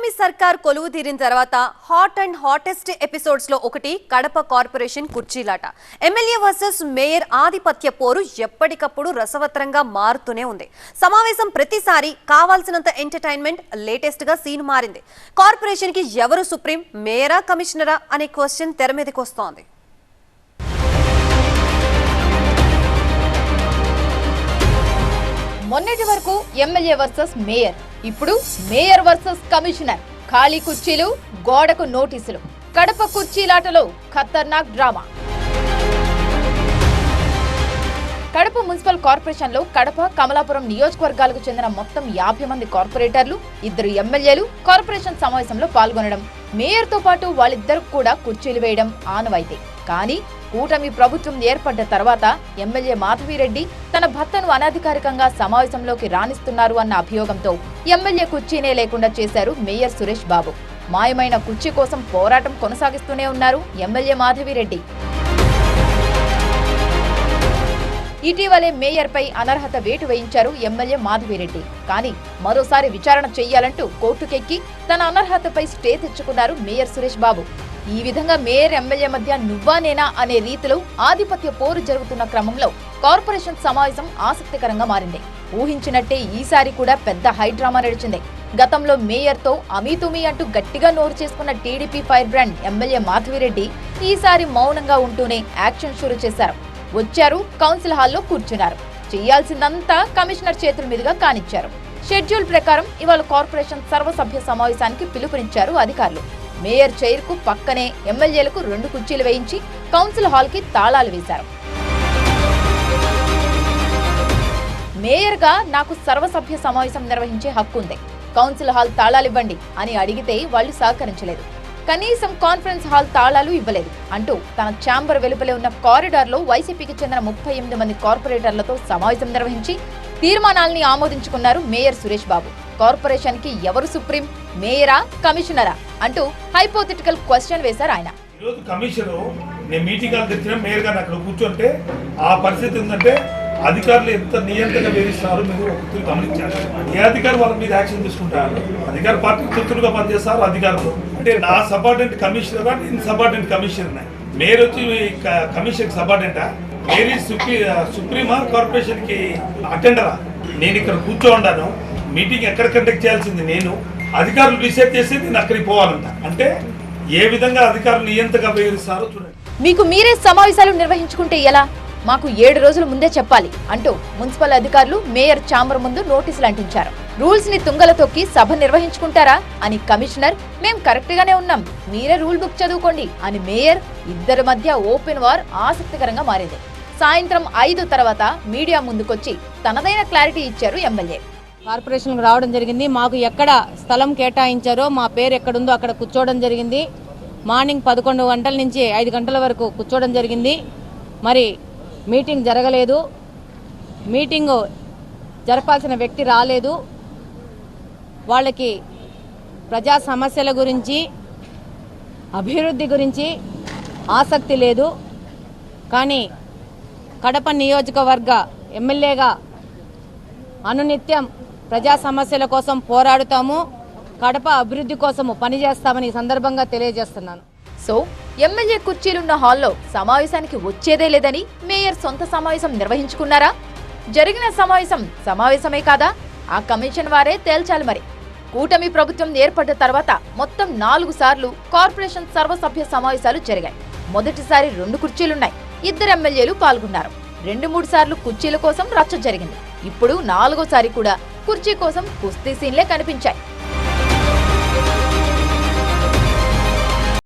కూటమి సర్కార్ కొలువు తీరిన తర్వాత హాట్ అండ్ హాటెస్ట్ ఎపిసోడ్స్ లో ఒకటి కడప కార్పొరేషన్ కుర్చీలాట. ఎమ్మెల్యే వర్సెస్ మేయర్ ఆధిపత్య పోరు ఎప్పటికప్పుడు రసవత్రంగా మారుతూనే ఉంది. సమావేశం ప్రతిసారి కావాల్సినంత ఎంటర్టైన్మెంట్, లేటెస్ట్ గా సీన్ మారింది. కార్పొరేషన్ కి ఎవరు సుప్రీం, మేయరా కమిషనరా అనే క్వశ్చన్ తెర మీదకి వస్తోంది. మొన్నటి వరకు ఎమ్మెల్యే వర్సెస్ మేయర్, ఇప్పుడు మేయర్ వర్సెస్ కమిషనర్. ఖాళీ కుర్చీలు, గోడకు నోటీసులు. కడప కుర్చీలాటలో ఖతర్నాక్ డ్రామా. కడప మున్సిపల్ కార్పొరేషన్ లో కడప, కమలాపురం నియోజకవర్గాలకు చెందిన మొత్తం 50 మంది కార్పొరేటర్లు, 2 ఎమ్మెల్యేలు కార్పొరేషన్ సమావేశంలో పాల్గొనడం, మేయర్ తో పాటు వాళ్ళిద్దరు కూడా కుర్చీలు వేయడం ఆనవాయితీ. కానీ కూటమి ప్రభుత్వం ఏర్పడ్డ తర్వాత ఎమ్మెల్యే మాధవిరెడ్డి తన భర్తను అనధికారికంగా సమావేశంలోకి రాణిస్తున్నారు అన్న అభియోగంతో ఎమ్మెల్యే కుర్చీనే లేకుండా చేశారు మేయర్ సురేష్ బాబు. మాయమైన కుర్చీ కోసం పోరాటం కొనసాగిస్తూనే ఉన్నారు ఎమ్మెల్యే మాధవిరెడ్డి. ఇటీవలే మేయర్ పై అనర్హత వేటు వేయించారు ఎమ్మెల్యే మాధవిరెడ్డి. కానీ మరోసారి విచారణ చెయ్యాలంటూ కోర్టుకెక్కి తన అనర్హతపై స్టే తెచ్చుకున్నారు మేయర్ సురేష్ బాబు. ఈ విధంగా మేయర్, ఎమ్మెల్యే మధ్య నువ్వా నేనా అనే రీతిలో ఆధిపత్య పోరు జరుగుతున్న క్రమంలో కార్పొరేషన్ సమావేశం ఆసక్తికరంగా మారింది. ఊహించినట్టే ఈసారి కూడా పెద్ద హైడ్రామా నడిచింది. గతంలో మేయర్ తో అమీతుమీ అంటూ గట్టిగా నోరు చేసుకున్న TDP fire brand MLA Madhavi Reddy ఈసారి మౌనంగా ఉంటూనే యాక్షన్ షురూ చేశారు. వచ్చారు, కౌన్సిల్ హాల్లో కూర్చున్నారు. చేయాల్సిందంతా కమిషనర్ చేతుల మీదుగా కానిచ్చారు. షెడ్యూల్ ప్రకారం ఇవాళ కార్పొరేషన్ సర్వసభ్య సమావేశానికి పిలుపునిచ్చారు అధికారులు. మేయర్ చైర్ కు పక్కనే ఎమ్మెల్యేలకు 2 కుర్చీలు వేయించి కౌన్సిల్ హాల్ కి తాళాలు వేశారు. మేయర్ గా నాకు సర్వసభ్య సమావేశం నిర్వహించే హక్కు ఉంది, కౌన్సిల్ హాల్ తాళాలివ్వండి అని అడిగితే వాళ్ళు సహకరించలేదు. కనీసం కాన్ఫరెన్స్ హాల్ తాళాలు ఇవ్వలేదు అంటూ తన ఛాంబర్ వెలుపలే ఉన్న కారిడార్ లో వైసీపీకి చెందిన 38 మంది కార్పొరేటర్లతో సమావేశం నిర్వహించి తీర్మానాల్ని ఆమోదించుకున్నారు మేయర్ సురేష్ బాబు. కార్పొరేషన్ కి ఎవరు సుప్రీం, మేయరా కమిషనరా అంటూ హైపోథెటికల్ క్వశ్చన్ వేశారు ఆయన. ఈరోజు కమిషనర్ నేను మీటింగ్ తెచ్చిన మేయర్ గారిని అక్కడ కూర్చుంటే ఆ పరిస్థితి ఏంటంటే అధికారులు ఎంత నియంత్రణ వేధిస్తున్నారు మీరు ఒకటి గమనించారు. ఏ అధికారులు వాళ్ళ మీద యాక్షన్ తీసుకుంటారు? అధికార పార్టీ తొత్తులుగా పనిచేస్తారు అధికారులు. అంటే నా సబార్డినేట్ కమిషనరా, నేను సబార్డినేట్ కమిషనర్. మేయర్ వచ్చి కమిషన్ సబార్డినేటా? మేయర్ సుప్రీమా కార్పొరేషన్ కి అటెండరా? నేను ఇక్కడ కూర్చోండాను, మీటింగ్ ఎక్కడ కండక్ట్ చేయాల్సింది నేను, అధికారులు డిసైడ్ చేసి నేను అక్కడికి పోవాలంట. అంటే ఏ విధంగా అధికారులు నియంత్రణగా వ్యవహరిస్తారో చూడండి. మీకు మీరే సమావేశాలు నిర్వహించుకుంటే ఎలా? మాకు 7 రోజుల ముందే చెప్పాలి అంటూ మున్సిపల్ అధికారులు మేయర్ ఛాంబర్ ముందు నోటీసులు అంటించారు. రూల్స్ ని తుంగల తొక్కి సభ నిర్వహించుకుంటారా అని కమిషనర్, మేం కరెక్ట్ గానే ఉన్నాం, మీరే రూల్ బుక్ చదువుకోండి అని మేయర్. ఇద్దరి మధ్య ఓపెన్ వార్ ఆసక్తికరంగా మారింది. సాయంత్రం 5 తర్వాత మీడియా ముందుకొచ్చి తనదైన క్లారిటీ ఇచ్చారు ఎమ్మెల్యే. కార్పొరేషన్కి రావడం జరిగింది. మాకు ఎక్కడ స్థలం కేటాయించారో మా పేరు ఎక్కడుందో అక్కడ కూర్చోవడం జరిగింది. మార్నింగ్ 11 గంటల నుంచి 5 గంటల వరకు కూర్చోవడం జరిగింది. మరి మీటింగ్ జరగలేదు, మీటింగు జరపాల్సిన వ్యక్తి రాలేదు, వాళ్ళకి ప్రజా సమస్యల గురించి, అభివృద్ధి గురించి ఆసక్తి లేదు. కానీ కడప నియోజకవర్గ ఎమ్మెల్యేగా అనునిత్యం ప్రజా సమస్యల కోసం పోరాడుతాము, కడప అభివృద్ధి కోసము పనిచేస్తామని ఈ సందర్భంగా తెలియజేస్తున్నాను. సో ఎమ్మెల్యే కుర్చీలున్న హాల్లో సమావేశానికి వచ్చేదే లేదని మేయర్ సొంత సమావేశం నిర్వహించుకున్నారా? జరిగిన సమావేశమే కాదా? ఆ కమిషన్ వారే తేల్చాలి. మరి కూటమి ప్రభుత్వం ఏర్పడ్డ తర్వాత మొత్తం 4 సార్లు కార్పొరేషన్ సర్వసభ్య సమావేశాలు జరిగాయి. మొదటిసారి 2 కుర్చీలున్నాయి, 2 ఎమ్మెల్యేలు పాల్గొన్నారు. 2-3 సార్లు కుర్చీల కోసం రచ్చ జరిగింది. ఇప్పుడు 4వ సారి కూడా కుర్చీ కోసం కుస్తీ సీన్లే కనిపించాయి.